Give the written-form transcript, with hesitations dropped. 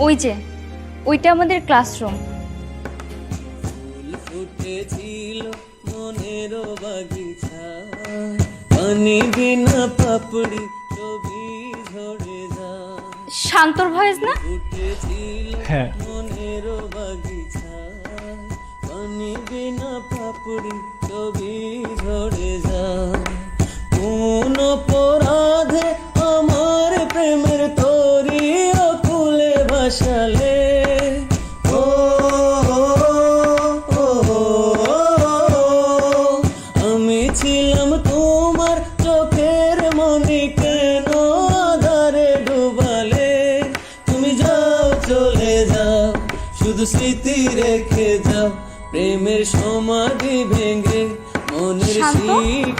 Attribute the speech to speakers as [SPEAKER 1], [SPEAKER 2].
[SPEAKER 1] ওই যে ওইটা আমাদের ক্লাসরুম।
[SPEAKER 2] ফুটেছিল মনের বাগিচায়, পানি বিনা পাপড়ি ছবি ঝরে যায়।
[SPEAKER 1] শান্তর ভয়েস না?
[SPEAKER 2] ফুটেছিল
[SPEAKER 3] হ্যাঁ।
[SPEAKER 2] মনের বাগিচায়, পানি বিনা পাপড়ি ছবি ঝরে যায়। কোন অপরাধে আমার প্রেমের তরি অকুলে ভাসালে, ও আমি ছিলাম তোমার চোখের মনি, কেন আধারে ডুবালে? তুমি যাও চলে যাও, শুধু স্মৃতি রেখে যাও, প্রেমের সমাধি ভেঙে মনের
[SPEAKER 1] শান্ত?
[SPEAKER 2] শীত